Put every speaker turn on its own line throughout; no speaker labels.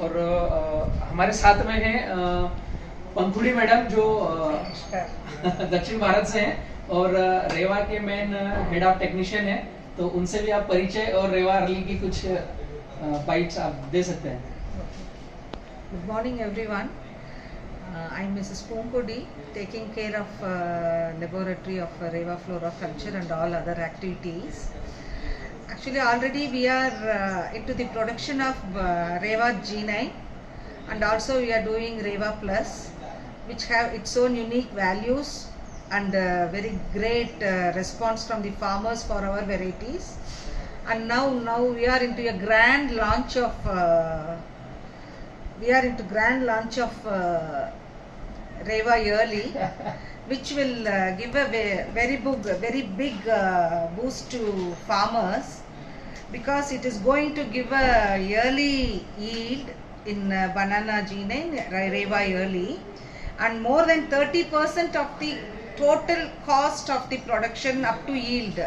और हमारे साथ में हैं पंखुड़ी मैडम जो दक्षिण भारत से हैं और रेवा के मेन हेड ऑफ टेक्नीशियन है, तो उनसे भी आप परिचय और रेवा अर्ली की कुछ बाइट्स आप दे सकते हैं।
Good morning everyone. I'm Mrs. Ponkodi, taking care of laboratory of Reva Floriculture and all other activities. Actually already we are into the production of Reva G9 and also we are doing Reva Plus, which have its own unique values and very great response from the farmers for our varieties. And now we are into a grand launch of Reva Yearly, which will give a very big boost to farmers, because it is going to give a yearly yield in banana G9 Reva Yearly, and more than 30% of the total cost of the production up to yield.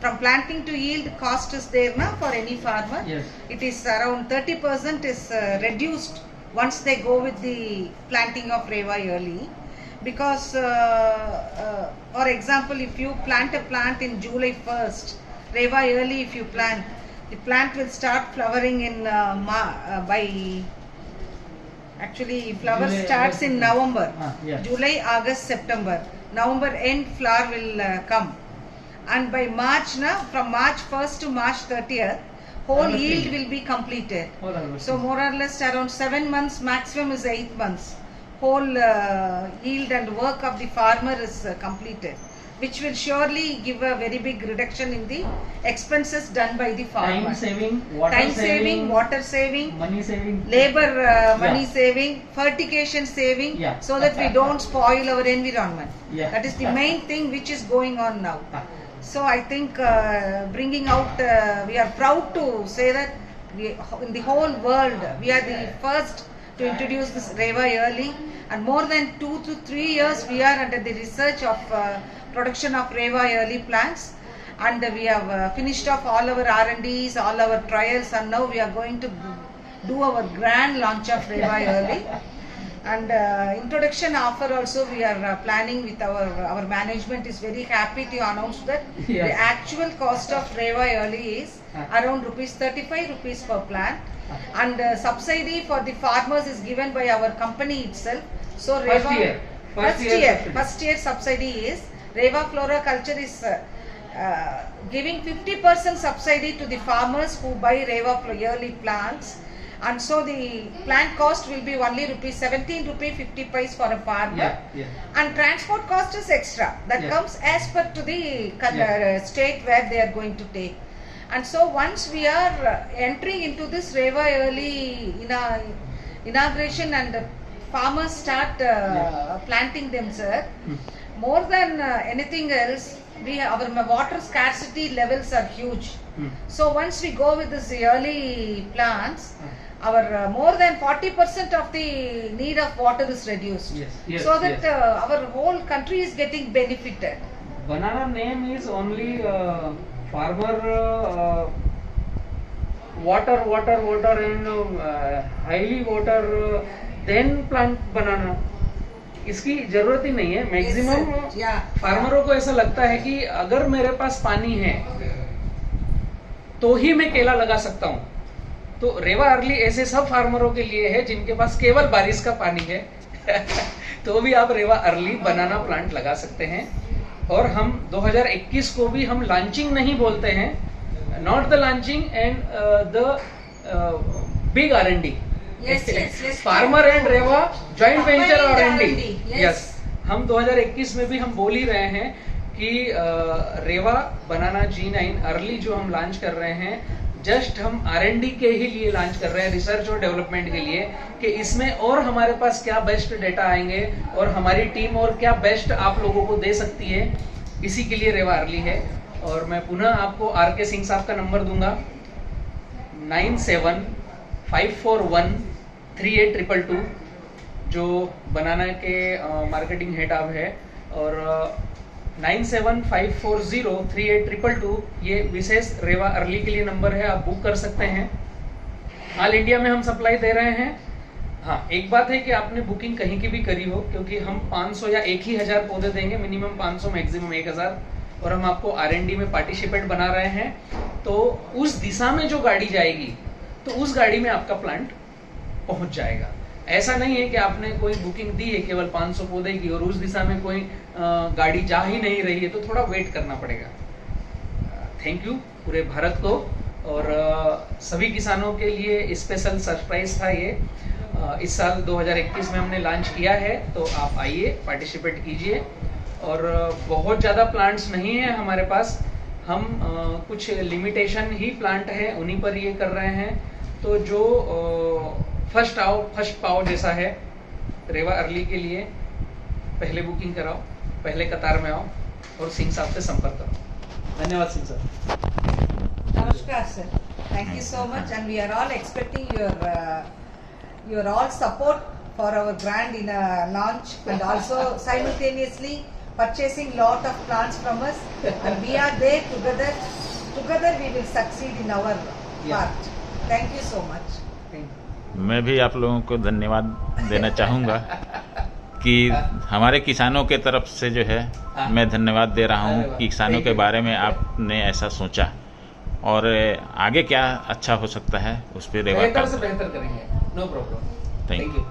From planting to yield, cost is there now for any farmer.
Yes.
It is around 30% is reduced once they go with the planting of Reva Yearly. Because for example, if you plant a plant in July 1st, Reva Yearly if you plant, the plant will start flowering in actually flower
July,
starts
August,
in November.
Yeah.
July, August, September. November end flower will come. And by March, from March 1st to March 30th, whole yield will be completed. So more or less around 7 months, maximum is 8 months. Whole yield and work of the farmer is completed, which will surely give a very big reduction in the expenses done by the farmer.
Time saving,
water saving,
money saving,
labor money saving, fertigation saving, so that we don't spoil our environment. That is the main thing which is going on now. So I think bringing out, we are proud to say that in the whole world we are the first to introduce this Reva Yearly, and more than 2 to 3 years we are under the research of production of Reva Yearly plants, and we have finished off all our R&Ds, all our trials, and now we are going to do our grand launch of Reva Yearly. And introduction offer also we are planning with our management is very happy to announce that the actual cost of Reva Yearly is around ₹35 per plant, and subsidy for the farmers is given by our company itself. So Reva first year subsidy is Reva Floriculture is giving 50% subsidy to the farmers who buy Reva Yearly plants. And so the plant cost will be only ₹17.50 for a farmer, and transport cost is extra. That comes as per to the state where they are going to take. And so once we are entering into this Reva Yearly inauguration and farmers start planting themselves, more than anything else, our water scarcity levels are huge. So once we go with this yearly plants, our more than 40% of the need of water is reduced. So that our whole country is getting benefited.
Banana name is only farmer water and highly water then plant banana. इसकी जरूरत ही नहीं है। Maximum फार्मरों को ऐसा लगता है कि अगर मेरे पास पानी है तो ही मैं केला लगा सकता हूँ। तो रेवा अर्ली ऐसे सब फार्मरों के लिए है जिनके पास केवल बारिश का पानी है तो भी आप रेवा अर्ली बनाना प्लांट लगा सकते हैं। और हम 2021 को भी हम लॉन्चिंग नहीं बोलते हैं, not the launching and the big R&D, farmer and Reva joint venture R&D। Yes, हम 2021 में भी हम बोल ही रहे हैं कि रेवा बनाना G9 अर्ली जो हम लॉन्च कर रहे हैं, जस्ट हम R&D के ही लिए लॉन्च कर रहे हैं, रिसर्च और डेवलपमेंट के लिए, कि इसमें और हमारे पास क्या बेस्ट डेटा आएंगे और हमारी टीम और क्या बेस्ट आप लोगों को दे सकती है, इसी के लिए रेवा अर्ली है। और मैं पुनः आपको RK सिंह साहब का नंबर दूंगा 9754138222, जो बनाना के मार्केटिंग हेड ऑफ है, और 9754038222 ये विशेष रेवा अर्ली के लिए नंबर है, आप बुक कर सकते हैं। ऑल इंडिया में हम सप्लाई दे रहे हैं। हाँ, एक बात है कि आपने बुकिंग कहीं की भी करी हो, क्योंकि हम 500 या 1,000 पौधे देंगे, मिनिमम 500 मैक्सिमम 1,000, और हम आपको R&D में पार्टिसिपेट बना रहे हैं। तो उस दिशा में जो गाड़ी जाएगी तो उस गाड़ी में आपका प्लांट पहुंच जाएगा। ऐसा नहीं है कि आपने कोई बुकिंग दी है केवल 500 पौधे की और उस दिशा में कोई गाड़ी जा ही नहीं रही है, तो थोड़ा वेट करना पड़ेगा। थैंक यू पूरे भारत को, और सभी किसानों के लिए स्पेशल सरप्राइज था ये। इस साल 2021 में हमने लॉन्च किया है, तो आप आइए, पार्टिसिपेट कीजिए। और बहुत ज़्यादा प्लांट्स नहीं है हमारे पास, हम कुछ लिमिटेशन ही प्लांट है उन्हीं पर ये कर रहे हैं। तो जो फर्स्ट आओ फर्स्ट पाओ जैसा है, रेवा अर्ली के लिए पहले बुकिंग कराओ, पहले कतार में आओ और सिंह साहब से संपर्क करो। धन्यवाद सिंह साहब।
नमस्कार sir, thank you so much, and we are all expecting your all support for our brand in a launch, and also simultaneously purchasing lot of plants from us, and we are there together we will succeed in our part. Thank you so much.
मैं भी आप लोगों को धन्यवाद देना चाहूँगा कि हमारे किसानों के तरफ से जो है मैं धन्यवाद दे रहा हूँ कि किसानों के बारे में आपने ऐसा सोचा, और आगे क्या अच्छा हो सकता है उस पर
बेहतर से बेहतर करेंगे। No problem.
Thank you.